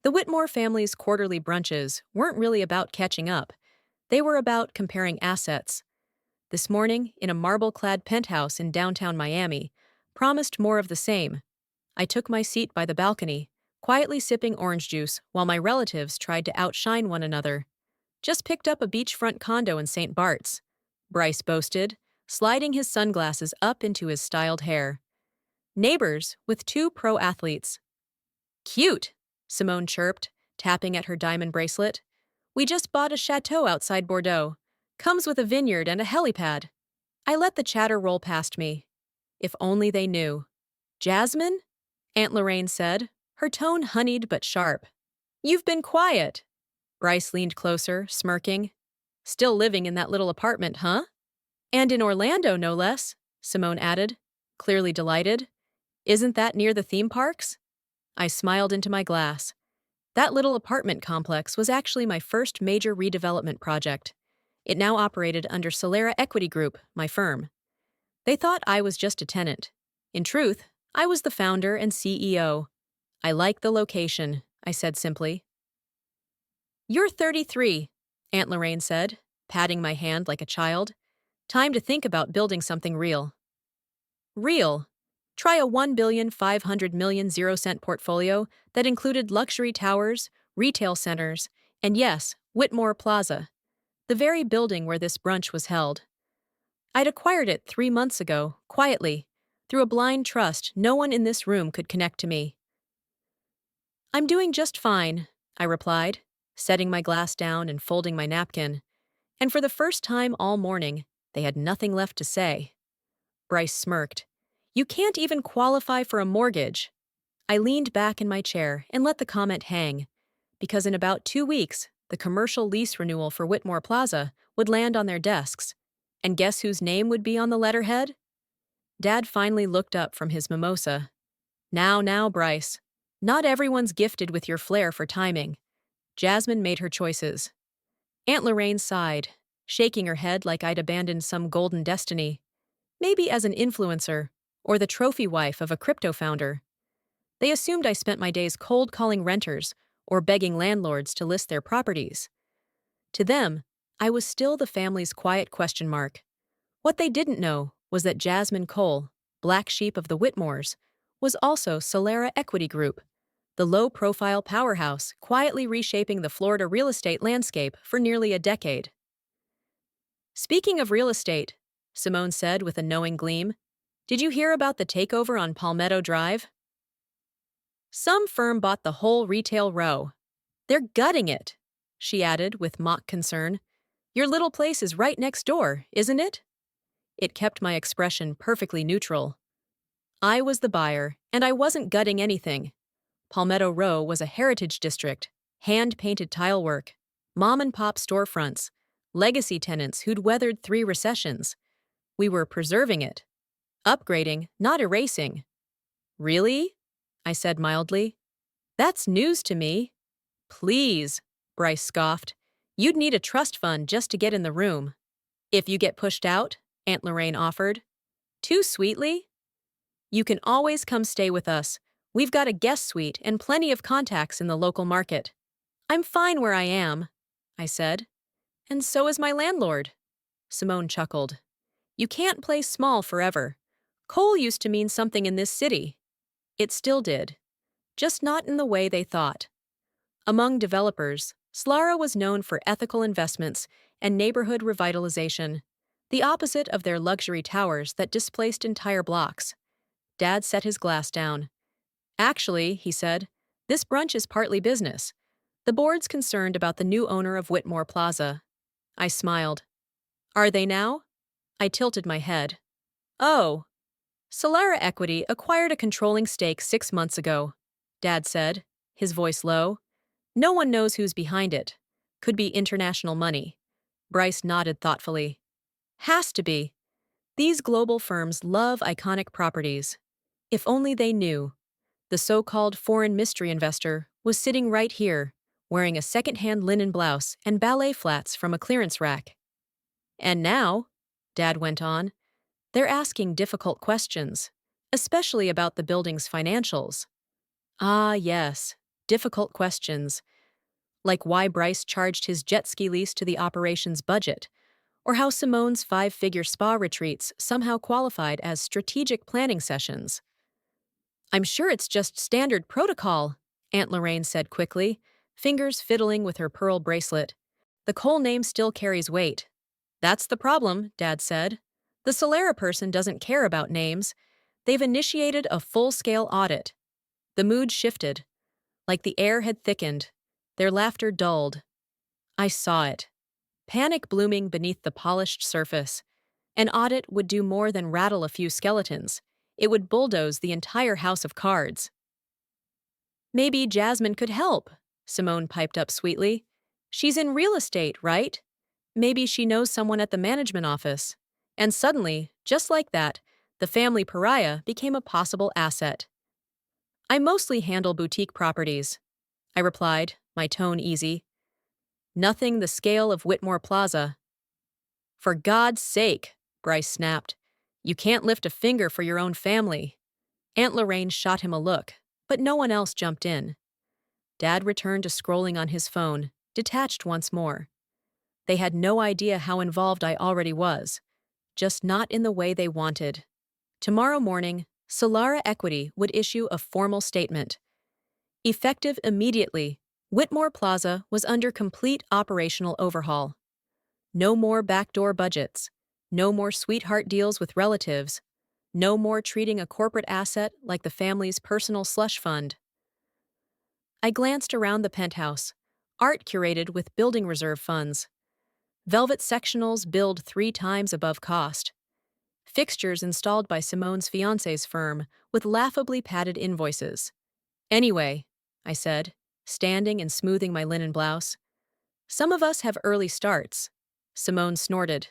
The Whitmore family's quarterly brunches weren't really about catching up. They were about comparing assets. This morning, in a marble-clad penthouse in downtown Miami, promised more of the same. I took my seat by the balcony, quietly sipping orange juice while my relatives tried to outshine one another. Just picked up a beachfront condo in St. Barts, Bryce boasted, sliding his sunglasses up into his styled hair. Neighbors with two pro athletes. Cute, Simone chirped, tapping at her diamond bracelet. We just bought a chateau outside Bordeaux. Comes with a vineyard and a helipad. I let the chatter roll past me. If only they knew. Jasmine? Aunt Lorraine said, her tone honeyed but sharp. You've been quiet. Bryce leaned closer, smirking. Still living in that little apartment, huh? And in Orlando, no less, Simone added, clearly delighted. Isn't that near the theme parks? I smiled into my glass. That little apartment complex was actually my first major redevelopment project. It now operated under Solera Equity Group, my firm. They thought I was just a tenant. In truth, I was the founder and CEO. I like the location, I said simply. You're 33, Aunt Lorraine said, patting my hand like a child. Time to think about building something real. Real? Try a $1,500,000,000 zero-cent portfolio that included luxury towers, retail centers, and yes, Whitmore Plaza, the very building where this brunch was held. I'd acquired it 3 months ago, quietly, through a blind trust no one in this room could connect to me. I'm doing just fine, I replied, setting my glass down and folding my napkin. And for the first time all morning, they had nothing left to say. Bryce smirked. You can't even qualify for a mortgage. I leaned back in my chair and let the comment hang, because in about 2 weeks, the commercial lease renewal for Whitmore Plaza would land on their desks. And guess whose name would be on the letterhead? Dad finally looked up from his mimosa. Now, Bryce. Not everyone's gifted with your flair for timing. Jasmine made her choices. Aunt Lorraine sighed, shaking her head like I'd abandoned some golden destiny. Maybe as an influencer, or the trophy wife of a crypto founder. They assumed I spent my days cold calling renters or begging landlords to list their properties. To them, I was still the family's quiet question mark. What they didn't know was that Jasmine Cole, black sheep of the Whitmores, was also Solera Equity Group, the low-profile powerhouse quietly reshaping the Florida real estate landscape for nearly a decade. Speaking of real estate, Simone said with a knowing gleam, did you hear about the takeover on Palmetto Drive? Some firm bought the whole retail row. They're gutting it, she added with mock concern. Your little place is right next door, isn't it? It kept my expression perfectly neutral. I was the buyer, and I wasn't gutting anything. Palmetto Row was a heritage district, hand-painted tilework, mom-and-pop storefronts, legacy tenants who'd weathered 3 recessions. We were preserving it. Upgrading, not erasing. Really? I said mildly. That's news to me. Please, Bryce scoffed. You'd need a trust fund just to get in the room. If you get pushed out, Aunt Lorraine offered. Too sweetly? You can always come stay with us. We've got a guest suite and plenty of contacts in the local market. I'm fine where I am, I said. And so is my landlord. Simone chuckled. You can't play small forever. Coal used to mean something in this city. It still did. Just not in the way they thought. Among developers, Solera was known for ethical investments and neighborhood revitalization, the opposite of their luxury towers that displaced entire blocks. Dad set his glass down. Actually, he said, this brunch is partly business. The board's concerned about the new owner of Whitmore Plaza. I smiled. Are they now? I tilted my head. Oh. Solera Equity acquired a controlling stake 6 months ago, Dad said, his voice low. No one knows who's behind it. Could be international money. Bryce nodded thoughtfully. Has to be. These global firms love iconic properties. If only they knew. The so-called foreign mystery investor was sitting right here, wearing a second-hand linen blouse and ballet flats from a clearance rack. And now, Dad went on, they're asking difficult questions, especially about the building's financials. Ah, yes, difficult questions, like why Bryce charged his jet ski lease to the operation's budget, or how Simone's five-figure spa retreats somehow qualified as strategic planning sessions. I'm sure it's just standard protocol, Aunt Lorraine said quickly, fingers fiddling with her pearl bracelet. The Cole name still carries weight. That's the problem, Dad said. The Solera person doesn't care about names. They've initiated a full-scale audit. The mood shifted. Like the air had thickened. Their laughter dulled. I saw it. Panic blooming beneath the polished surface. An audit would do more than rattle a few skeletons. It would bulldoze the entire house of cards. Maybe Jasmine could help, Simone piped up sweetly. She's in real estate, right? Maybe she knows someone at the management office. And suddenly, just like that, the family pariah became a possible asset. I mostly handle boutique properties, I replied, my tone easy. Nothing the scale of Whitmore Plaza. For God's sake, Bryce snapped. You can't lift a finger for your own family. Aunt Lorraine shot him a look, but no one else jumped in. Dad returned to scrolling on his phone, detached once more. They had no idea how involved I already was, just not in the way they wanted. Tomorrow morning, Solera Equity would issue a formal statement. Effective immediately, Whitmore Plaza was under complete operational overhaul. No more backdoor budgets. No more sweetheart deals with relatives. No more treating a corporate asset like the family's personal slush fund. I glanced around the penthouse, art curated with building reserve funds. Velvet sectionals billed 3 times above cost. Fixtures installed by Simone's fiancé's firm with laughably padded invoices. Anyway, I said, standing and smoothing my linen blouse. Some of us have early starts. Simone snorted.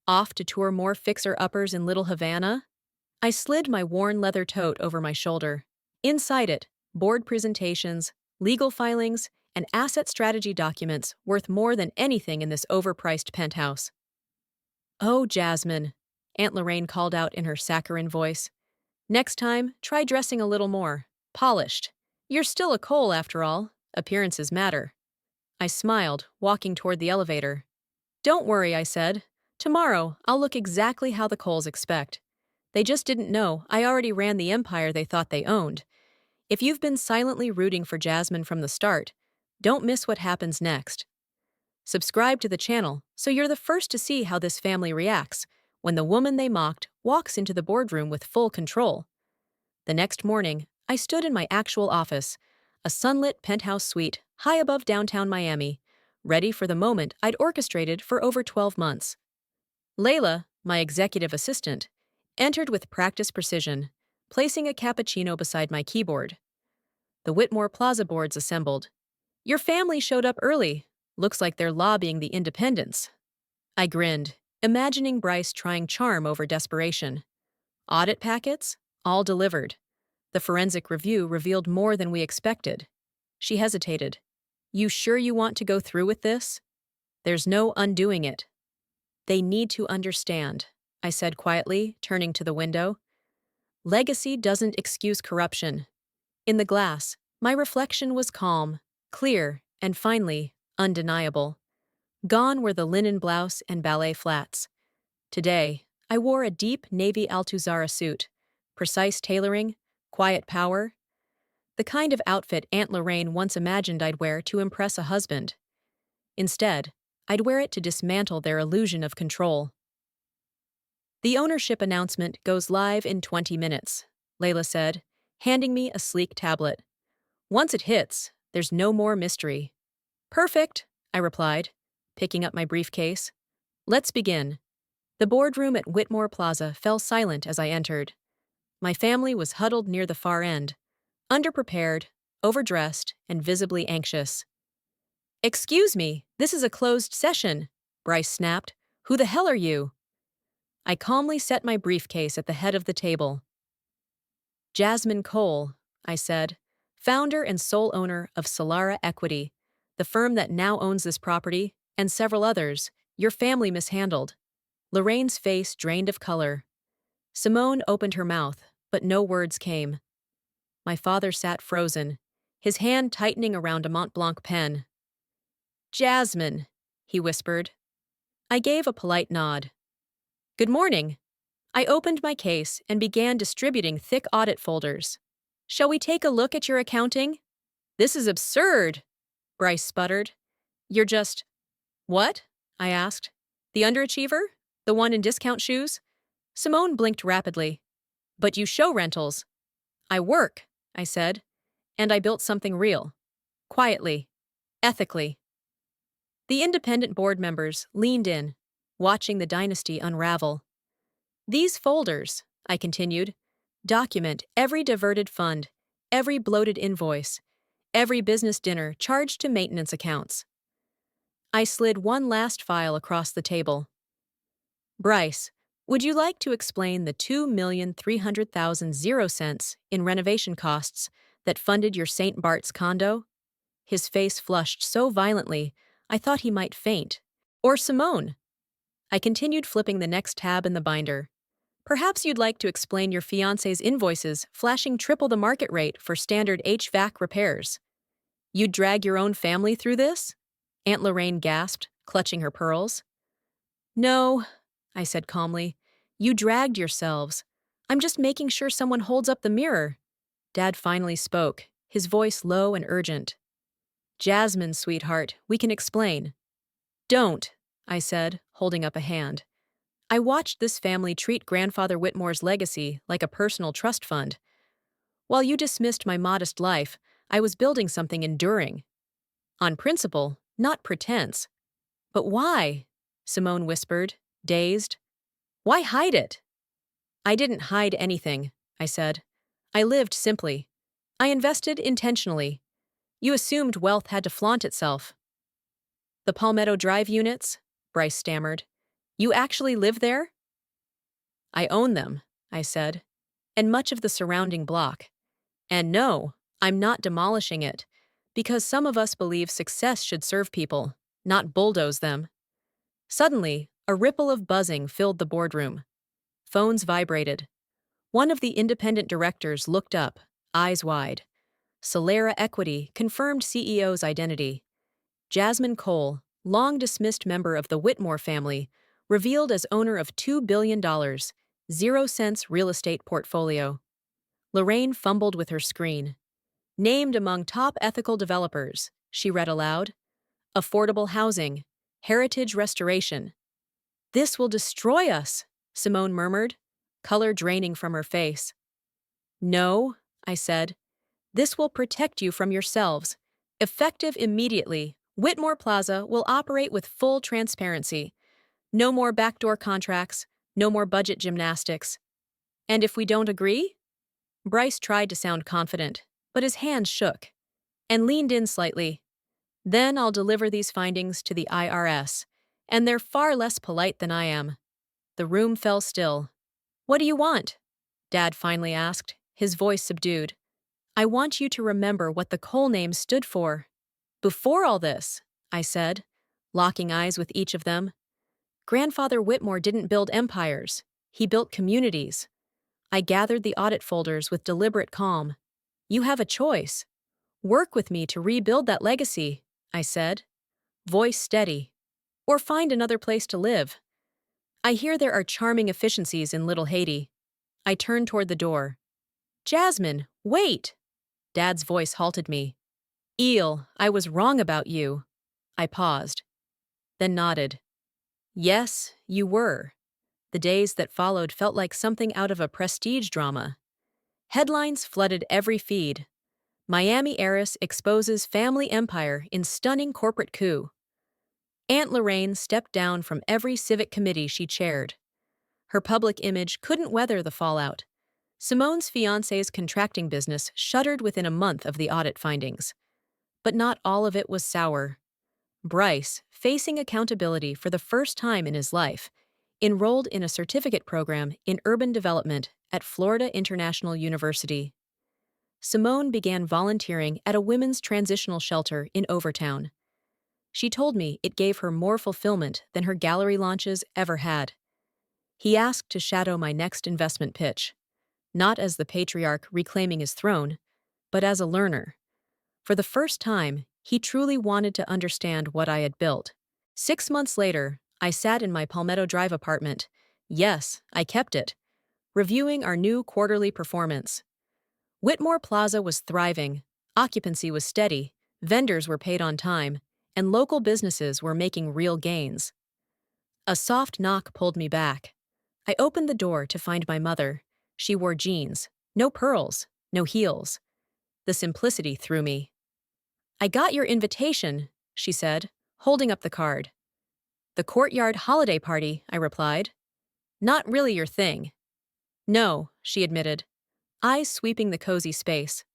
Off to tour more fixer-uppers in Little Havana? I slid my worn leather tote over my shoulder. Inside it, board presentations, legal filings, and asset strategy documents worth more than anything in this overpriced penthouse. Oh, Jasmine, Aunt Lorraine called out in her saccharine voice. Next time, try dressing a little more polished. You're still a Cole, after all. Appearances matter. I smiled, walking toward the elevator. Don't worry, I said. Tomorrow, I'll look exactly how the Coles expect. They just didn't know I already ran the empire they thought they owned. If you've been silently rooting for Jasmine from the start, don't miss what happens next. Subscribe to the channel so you're the first to see how this family reacts when the woman they mocked walks into the boardroom with full control. The next morning, I stood in my actual office, a sunlit penthouse suite high above downtown Miami, ready for the moment I'd orchestrated for over 12 months. Layla, my executive assistant, entered with practiced precision, placing a cappuccino beside my keyboard. The Whitmore Plaza boards assembled. Your family showed up early. Looks like they're lobbying the independents. I grinned, imagining Bryce trying charm over desperation. Audit packets? All delivered. The forensic review revealed more than we expected. She hesitated. You sure you want to go through with this? There's no undoing it. They need to understand, I said quietly, turning to the window. Legacy doesn't excuse corruption. In the glass, my reflection was calm, clear, and finally, undeniable. Gone were the linen blouse and ballet flats. Today, I wore a deep navy Althusara suit, precise tailoring, quiet power, the kind of outfit Aunt Lorraine once imagined I'd wear to impress a husband. Instead, I'd wear it to dismantle their illusion of control. The ownership announcement goes live in 20 minutes, Layla said, handing me a sleek tablet. Once it hits, there's no more mystery. Perfect, I replied, picking up my briefcase. Let's begin. The boardroom at Whitmore Plaza fell silent as I entered. My family was huddled near the far end, underprepared, overdressed, and visibly anxious. Excuse me, this is a closed session, Bryce snapped. Who the hell are you? I calmly set my briefcase at the head of the table. Jasmine Cole, I said, founder and sole owner of Solera Equity, the firm that now owns this property, and several others, your family mishandled. Lorraine's face drained of color. Simone opened her mouth, but no words came. My father sat frozen, his hand tightening around a Mont Blanc pen. "Jasmine," he whispered. I gave a polite nod. "Good morning." I opened my case and began distributing thick audit folders. "Shall we take a look at your accounting?" "This is absurd," Bryce sputtered. "You're just—" "What?" I asked. "The underachiever? The one in discount shoes?" Simone blinked rapidly. "But you show rentals." "I work," I said, "and I built something real. Quietly. Ethically." The independent board members leaned in, watching the dynasty unravel. "These folders," I continued, "document every diverted fund, every bloated invoice, every business dinner charged to maintenance accounts." I slid one last file across the table. "Bryce, would you like to explain the $2,300,000 in renovation costs that funded your St. Bart's condo?" His face flushed so violently, I thought he might faint. "Or Simone?" I continued flipping the next tab in the binder. "Perhaps you'd like to explain your fiancé's invoices flashing triple the market rate for standard HVAC repairs." "You'd drag your own family through this?" Aunt Lorraine gasped, clutching her pearls. "No," I said calmly. "You dragged yourselves. I'm just making sure someone holds up the mirror." Dad finally spoke, his voice low and urgent. "Jasmine, sweetheart, we can explain." "Don't," I said, holding up a hand. "I watched this family treat Grandfather Whitmore's legacy like a personal trust fund. While you dismissed my modest life, I was building something enduring. On principle, not pretense." "But why?" Simone whispered, dazed. "Why hide it?" "I didn't hide anything," I said. "I lived simply. I invested intentionally. You assumed wealth had to flaunt itself." "The Palmetto Drive units?" Bryce stammered. "You actually live there?" "I own them," I said, "and much of the surrounding block. And no, I'm not demolishing it, because some of us believe success should serve people, not bulldoze them." Suddenly, a ripple of buzzing filled the boardroom. Phones vibrated. One of the independent directors looked up, eyes wide. Solera Equity confirmed CEO's identity. Jasmine Cole, long dismissed member of the Whitmore family, revealed as owner of $2 billion, 0 cents real estate portfolio. Lorraine fumbled with her screen. "Named among top ethical developers," she read aloud. "Affordable housing, heritage restoration." "This will destroy us," Simone murmured, color draining from her face. "No," I said. "This will protect you from yourselves. Effective immediately, Whitmore Plaza will operate with full transparency. No more backdoor contracts, no more budget gymnastics." "And if we don't agree?" Bryce tried to sound confident, but his hands shook, and leaned in slightly. "Then I'll deliver these findings to the IRS, and they're far less polite than I am." The room fell still. "What do you want?" Dad finally asked, his voice subdued. "I want you to remember what the Cole name stood for." "Before all this," I said, locking eyes with each of them. "Grandfather Whitmore didn't build empires. He built communities." I gathered the audit folders with deliberate calm. "You have a choice. Work with me to rebuild that legacy," I said, voice steady. "Or find another place to live. I hear there are charming efficiencies in Little Haiti." I turned toward the door. "Jasmine, wait!" Dad's voice halted me. "Eel, I was wrong about you." I paused, then nodded. "Yes, you were." The days that followed felt like something out of a prestige drama. Headlines flooded every feed. "Miami heiress exposes family empire in stunning corporate coup." Aunt Lorraine stepped down from every civic committee she chaired. Her public image couldn't weather the fallout. Simone's fiancé's contracting business shuttered within a month of the audit findings. But not all of it was sour. Bryce, facing accountability for the first time in his life, enrolled in a certificate program in urban development at Florida International University. Simone began volunteering at a women's transitional shelter in Overtown. She told me it gave her more fulfillment than her gallery launches ever had. He asked to shadow my next investment pitch, not as the patriarch reclaiming his throne, but as a learner. For the first time, he truly wanted to understand what I had built. 6 months later, I sat in my Palmetto Drive apartment. Yes, I kept it, reviewing our new quarterly performance. Whitmore Plaza was thriving, occupancy was steady, vendors were paid on time, and local businesses were making real gains. A soft knock pulled me back. I opened the door to find my mother. She wore jeans, no pearls, no heels. The simplicity threw me. "I got your invitation," she said, holding up the card. "The courtyard holiday party," I replied. "Not really your thing." "No," she admitted, eyes sweeping the cozy space.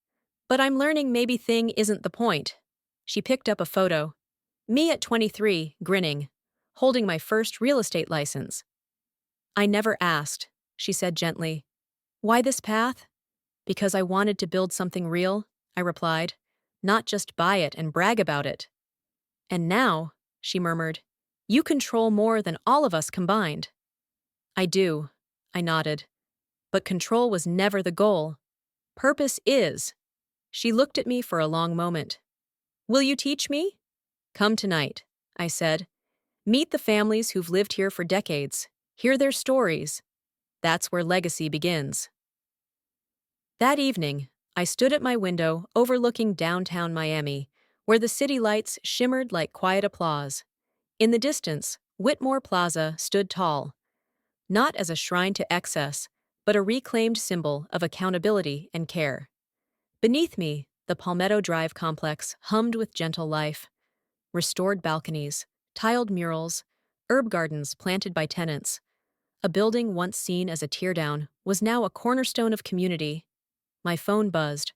"But I'm learning maybe thing isn't the point." She picked up a photo. Me at 23, grinning, holding my first real estate license. "I never asked," she said gently. "Why this path?" "Because I wanted to build something real," I replied, "not just buy it and brag about it." "And now," she murmured, "you control more than all of us combined." "I do," I nodded. "But control was never the goal. Purpose is." She looked at me for a long moment. "Will you teach me?" "Come tonight," I said. "Meet the families who've lived here for decades. Hear their stories. That's where legacy begins." That evening, I stood at my window overlooking downtown Miami, where the city lights shimmered like quiet applause. In the distance, Whitmore Plaza stood tall, not as a shrine to excess, but a reclaimed symbol of accountability and care. Beneath me, the Palmetto Drive complex hummed with gentle life. Restored balconies, tiled murals, herb gardens planted by tenants. A building once seen as a teardown was now a cornerstone of community. My phone buzzed.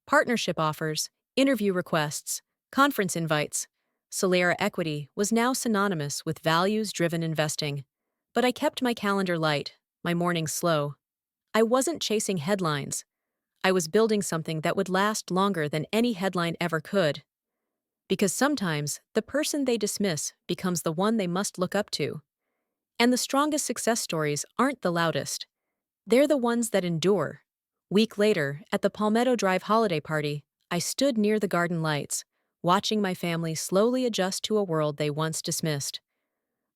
Partnership offers, interview requests, conference invites. Solera Equity was now synonymous with values-driven investing. But I kept my calendar light, my mornings slow. I wasn't chasing headlines. I was building something that would last longer than any headline ever could. Because sometimes, the person they dismiss becomes the one they must look up to. And the strongest success stories aren't the loudest. They're the ones that endure. Week later, at the Palmetto Drive holiday party, I stood near the garden lights, watching my family slowly adjust to a world they once dismissed.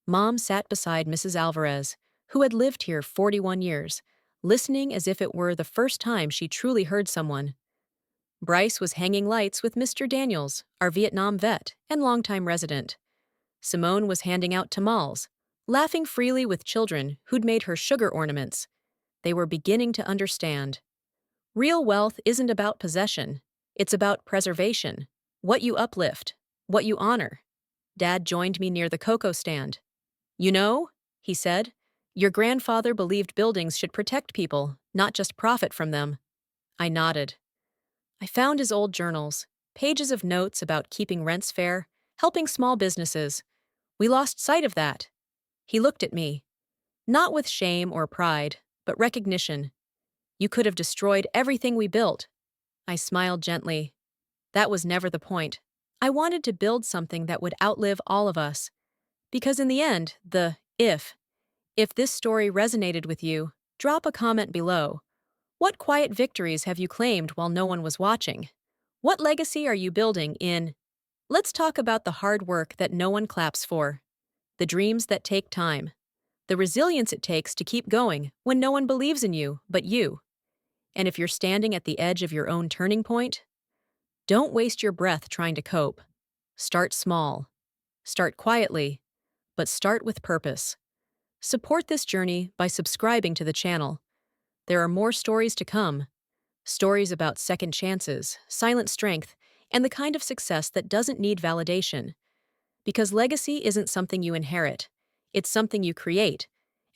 Mom sat beside Mrs. Alvarez, who had lived here 41 years, listening as if it were the first time she truly heard someone. Bryce was hanging lights with Mr. Daniels, our Vietnam vet and longtime resident. Simone was handing out tamales, laughing freely with children who'd made her sugar ornaments. They were beginning to understand. Real wealth isn't about possession. It's about preservation. What you uplift, what you honor. Dad joined me near the cocoa stand. "You know," he said, "your grandfather believed buildings should protect people, not just profit from them." I nodded. I found his old journals, pages of notes about keeping rents fair, helping small businesses. We lost sight of that. He looked at me. Not with shame or pride, but recognition. "You could have destroyed everything we built." I smiled gently. That was never the point. I wanted to build something that would outlive all of us. Because in the end, if this story resonated with you, drop a comment below. What quiet victories have you claimed while no one was watching? What legacy are you building in? Let's talk about the hard work that no one claps for. The dreams that take time. The resilience it takes to keep going when no one believes in you but you. And if you're standing at the edge of your own turning point, don't waste your breath trying to cope. Start small. Start quietly, but start with purpose. Support this journey by subscribing to the channel. There are more stories to come. Stories about second chances, silent strength, and the kind of success that doesn't need validation. Because legacy isn't something you inherit. It's something you create.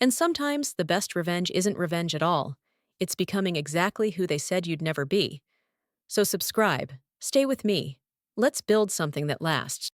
And sometimes the best revenge isn't revenge at all. It's becoming exactly who they said you'd never be. So subscribe. Stay with me. Let's build something that lasts.